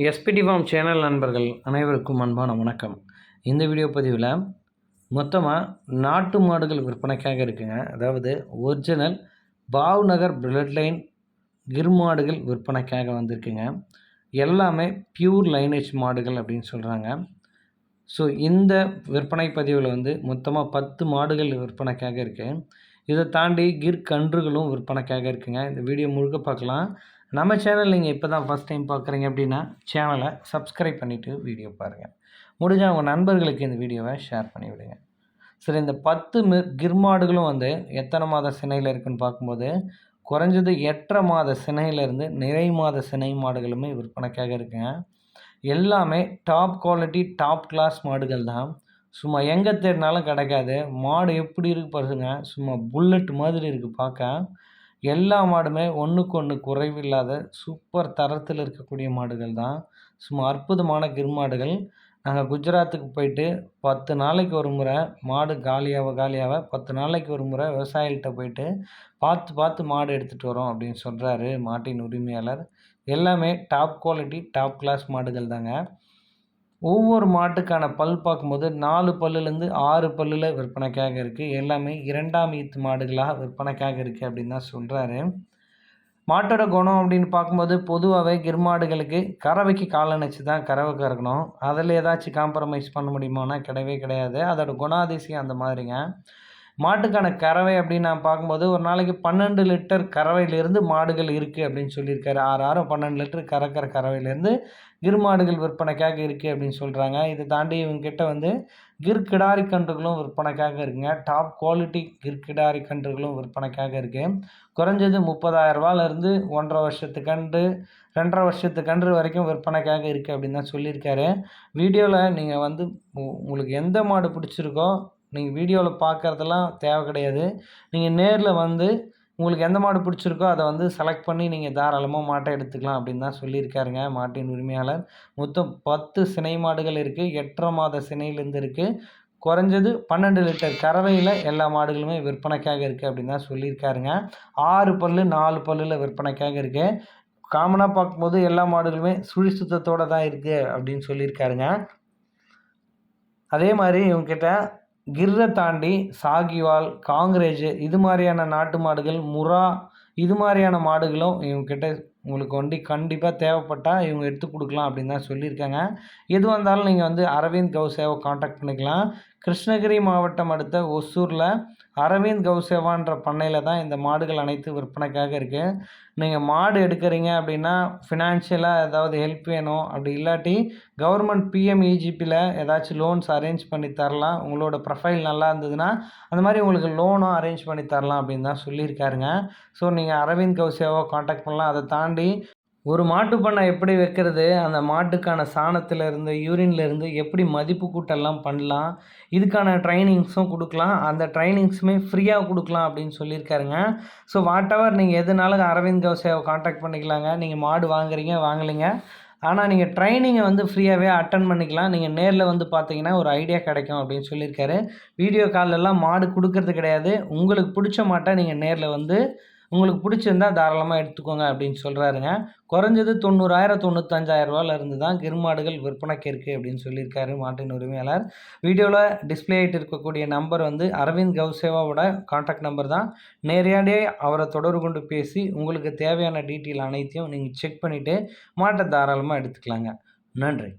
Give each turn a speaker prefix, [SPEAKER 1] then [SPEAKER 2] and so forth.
[SPEAKER 1] SPD form channel நண்பர்கள் அனைவருக்கும் அன்பான வணக்கம். இந்த வீடியோ பதிவில் மொத்தமாக நாட்டு மாடுகள் விற்பனைக்காக இருக்குங்க. அதாவது original Bhavnagar blood line Gir மாடுகள் விற்பனைக்காக வந்திருக்குங்க. எல்லாமே பியூர் லைனேஜ் மாடுகள் அப்படின்னு சொல்கிறாங்க. ஸோ இந்த விற்பனை பதிவில் மொத்தமாக 10 மாடுகள் விற்பனைக்காக இருக்குது. இதை தாண்டி கிர் கன்றுகளும் விற்பனைக்காக இருக்குங்க. இந்த வீடியோ முழுக்க பார்க்கலாம். நம்ம சேனல் நீங்கள் இப்போ தான் ஃபஸ்ட் டைம் பார்க்குறீங்க அப்படின்னா சேனலை சப்ஸ்கிரைப் பண்ணிவிட்டு வீடியோ பாருங்கள். முடிஞ்சால் உங்கள் நண்பர்களுக்கு இந்த வீடியோவை ஷேர் பண்ணி விடுங்க. சரி, இந்த 10 கிர் மாடுகளும் எத்தனை மாத சினையில் இருக்குதுன்னு பார்க்கும்போது குறைஞ்சது 8.5 மாத சினையிலேருந்து நிறை மாத சினை மாடுகளுமே விற்பனைக்காக இருக்குங்க. எல்லாமே டாப் குவாலிட்டி டாப் கிளாஸ் மாடுகள் தான். சும்மா எங்கே தேடினாலும் கிடைக்காது. மாடு எப்படி இருக்குது பாருங்க, சும்மா புல்லட் மாதிரி இருக்குது பார்க்க. எல்லா மாடுமே ஒன்றுக்கு ஒன்று குறைவில்லாத சூப்பர் தரத்தில் இருக்கக்கூடிய மாடுகள் தான். சும்மா அற்புதமான கிர் மாடுகள். நாங்கள் குஜராத்துக்கு போயிட்டு 10 நாளைக்கு ஒரு முறை மாடு காலியாக 10 நாளைக்கு ஒரு முறை விவசாயிகிட்ட போயிட்டு பார்த்து மாடு எடுத்துகிட்டு வரோம் அப்படின்னு சொல்கிறாரு மாட்டின் உரிமையாளர். எல்லாமே டாப் குவாலிட்டி டாப் கிளாஸ் மாடுகள் தாங்க. ஒவ்வொரு மாட்டுக்கான பல் பார்க்கும்போது 4 பல்லுலேருந்து 6 பல்லில் விற்பனைக்காக இருக்குது. எல்லாமே 2ஆம் ஈத்து மாடுகளாக விற்பனைக்காக இருக்குது அப்படின்னு தான் சொல்கிறாரு. மாட்டோட குணம் அப்படின்னு பார்க்கும்போது பொதுவாகவே கிர் மாடுகளுக்கு கறவைக்கு காலணைச்சி தான் கறவை கறக்கணும். அதில் ஏதாச்சும் காம்ப்ரமைஸ் பண்ண முடியுமானா கிடையவே கிடையாது. அதோட குணாதிசயம் அந்த மாதிரிங்க. மாட்டுக்கான கறவை அப்படின்னு நான் பார்க்கும்போது ஒரு நாளைக்கு 12 லிட்டர் கறவையிலேருந்து மாடுகள் இருக்குது அப்படின்னு சொல்லியிருக்காரு. 6 12 லிட்டர் கறக்கிற கறவையிலேருந்து கிர் மாடுகள் விற்பனைக்காக இருக்குது அப்படின்னு சொல்கிறாங்க. இதை தாண்டி இவங்ககிட்ட கிர் கிடாரி கன்றுகளும் விற்பனைக்காக இருக்குங்க. டாப் குவாலிட்டி கிர் கிடாரி கன்றுகளும் விற்பனைக்காக இருக்குது. குறைஞ்சது 30,000 ரூபாயிலேருந்து 1.5 வருஷத்து கன்று 2.5 வருஷத்து கன்று வரைக்கும் விற்பனைக்காக இருக்குது அப்படின்னு தான் சொல்லியிருக்காரு. வீடியோவில் நீங்கள் உங்களுக்கு எந்த மாடு பிடிச்சிருக்கோ நீங்கள் வீடியோவில் பார்க்குறதெல்லாம் தேவை கிடையாது. நீங்கள் நேரில் உங்களுக்கு எந்த மாடு பிடிச்சிருக்கோ அதை செலக்ட் பண்ணி நீங்கள் தாராளமாக மாட்டை எடுத்துக்கலாம் அப்படின்னு தான் சொல்லியிருக்காருங்க மாட்டின் உரிமையாளர். மொத்தம் 10 சினை மாடுகள் இருக்குது. 8.5 மாத சினையிலேருந்து இருக்குது. குறைஞ்சது 12 லிட்டர் கறவையில் எல்லா மாடுகளுமே விற்பனைக்காக இருக்குது அப்படின்னு தான் சொல்லியிருக்காருங்க. 6 பல்லு 4 பல்லில் விற்பனைக்காக இருக்குது. காமனாக பார்க்கும்போது எல்லா மாடுகளுமே சுழி சுத்தத்தோடு தான் இருக்குது அப்படின்னு சொல்லியிருக்காருங்க. அதே மாதிரி இவங்ககிட்ட கிர்ரை தாண்டி சாகிவால் காங்கிரேஜ் இது மாதிரியான நாட்டு மாடுகள் முரா இது மாதிரியான மாடுகளும் இவங்ககிட்ட உங்களுக்கு கண்டிப்பாக தேவைப்பட்டால் இவங்க எடுத்து கொடுக்கலாம் அப்படின்னு தான் சொல்லியிருக்காங்க. எது வந்தாலும் நீங்கள் அரவிந்த் கௌசேவை காண்டாக்ட் பண்ணிக்கலாம். கிருஷ்ணகிரி மாவட்டம் அடுத்த ஒசூரில் அரவிந்த் கௌசேவான்ற பண்ணையில் தான் இந்த மாடுகள் அனைத்து விற்பனைக்காக இருக்குது. நீங்கள் மாடு எடுக்கிறீங்க அப்படின்னா ஃபினான்ஷியலாக ஏதாவது ஹெல்ப் வேணும், அப்படி இல்லாட்டி கவர்மெண்ட் பிஎம்இஜிபியில் ஏதாச்சும் லோன்ஸ் அரேஞ்ச் பண்ணி தரலாம். உங்களோட ப்ரொஃபைல் நல்லா இருந்ததுன்னா அந்த மாதிரி உங்களுக்கு லோனும் அரேஞ்ச் பண்ணி தரலாம் அப்படின்னு தான் சொல்லியிருக்காருங்க. ஸோ நீங்கள் அரவிந்த் கௌசேவை காண்டாக்ட் பண்ணலாம். அதை தாண்டி ஒரு மாட்டு பண்ணை எப்படி வைக்கிறது, அந்த மாட்டுக்கான சாணத்திலேருந்து யூரின்லேருந்து எப்படி மதிப்பு கூட்டெல்லாம் பண்ணலாம், இதுக்கான ட்ரைனிங்ஸும் கொடுக்கலாம். அந்த ட்ரைனிங்ஸுமே ஃப்ரீயாக கொடுக்கலாம் அப்படின்னு சொல்லியிருக்காருங்க. ஸோ வாட்டெவர் நீங்கள் எதுனாலும் அரவிந்த் கௌசேவை காண்டாக்ட் பண்ணிக்கலாங்க. நீங்கள் மாடு வாங்கலைங்க, ஆனால் நீங்கள் ட்ரைனிங்கை ஃப்ரீயாகவே அட்டன் பண்ணிக்கலாம். நீங்கள் நேரில் பார்த்தீங்கன்னா ஒரு ஐடியா கிடைக்கும் அப்படின்னு சொல்லியிருக்காரு. வீடியோ கால்லெல்லாம் மாடு கொடுக்கறது கிடையாது. உங்களுக்கு பிடிச்ச மாட்டை நீங்கள் நேரில் உங்களுக்கு பிடிச்சிருந்தா தாராளமாக எடுத்துக்கோங்க அப்படின்னு சொல்கிறாருங்க. குறைஞ்சது 90,000 95,000 ரூபாயிலிருந்து தான் கிர் மாடுகள் விற்பனைக்கு இருக்குது அப்படின்னு சொல்லியிருக்காரு மாட்டின் உரிமையாளர். வீடியோவில் டிஸ்பிளே ஆகிட்டு இருக்கக்கூடிய நம்பர் அரவிந்த் கௌசேவாவோட கான்டாக்ட் நம்பர் தான். நேரடியாக அவரை தொடர்பு கொண்டு பேசி உங்களுக்கு தேவையான டீட்டெயில் அனைத்தையும் நீங்கள் செக் பண்ணிவிட்டு மாட்டை தாராளமாக எடுத்துக்கலாங்க. நன்றி.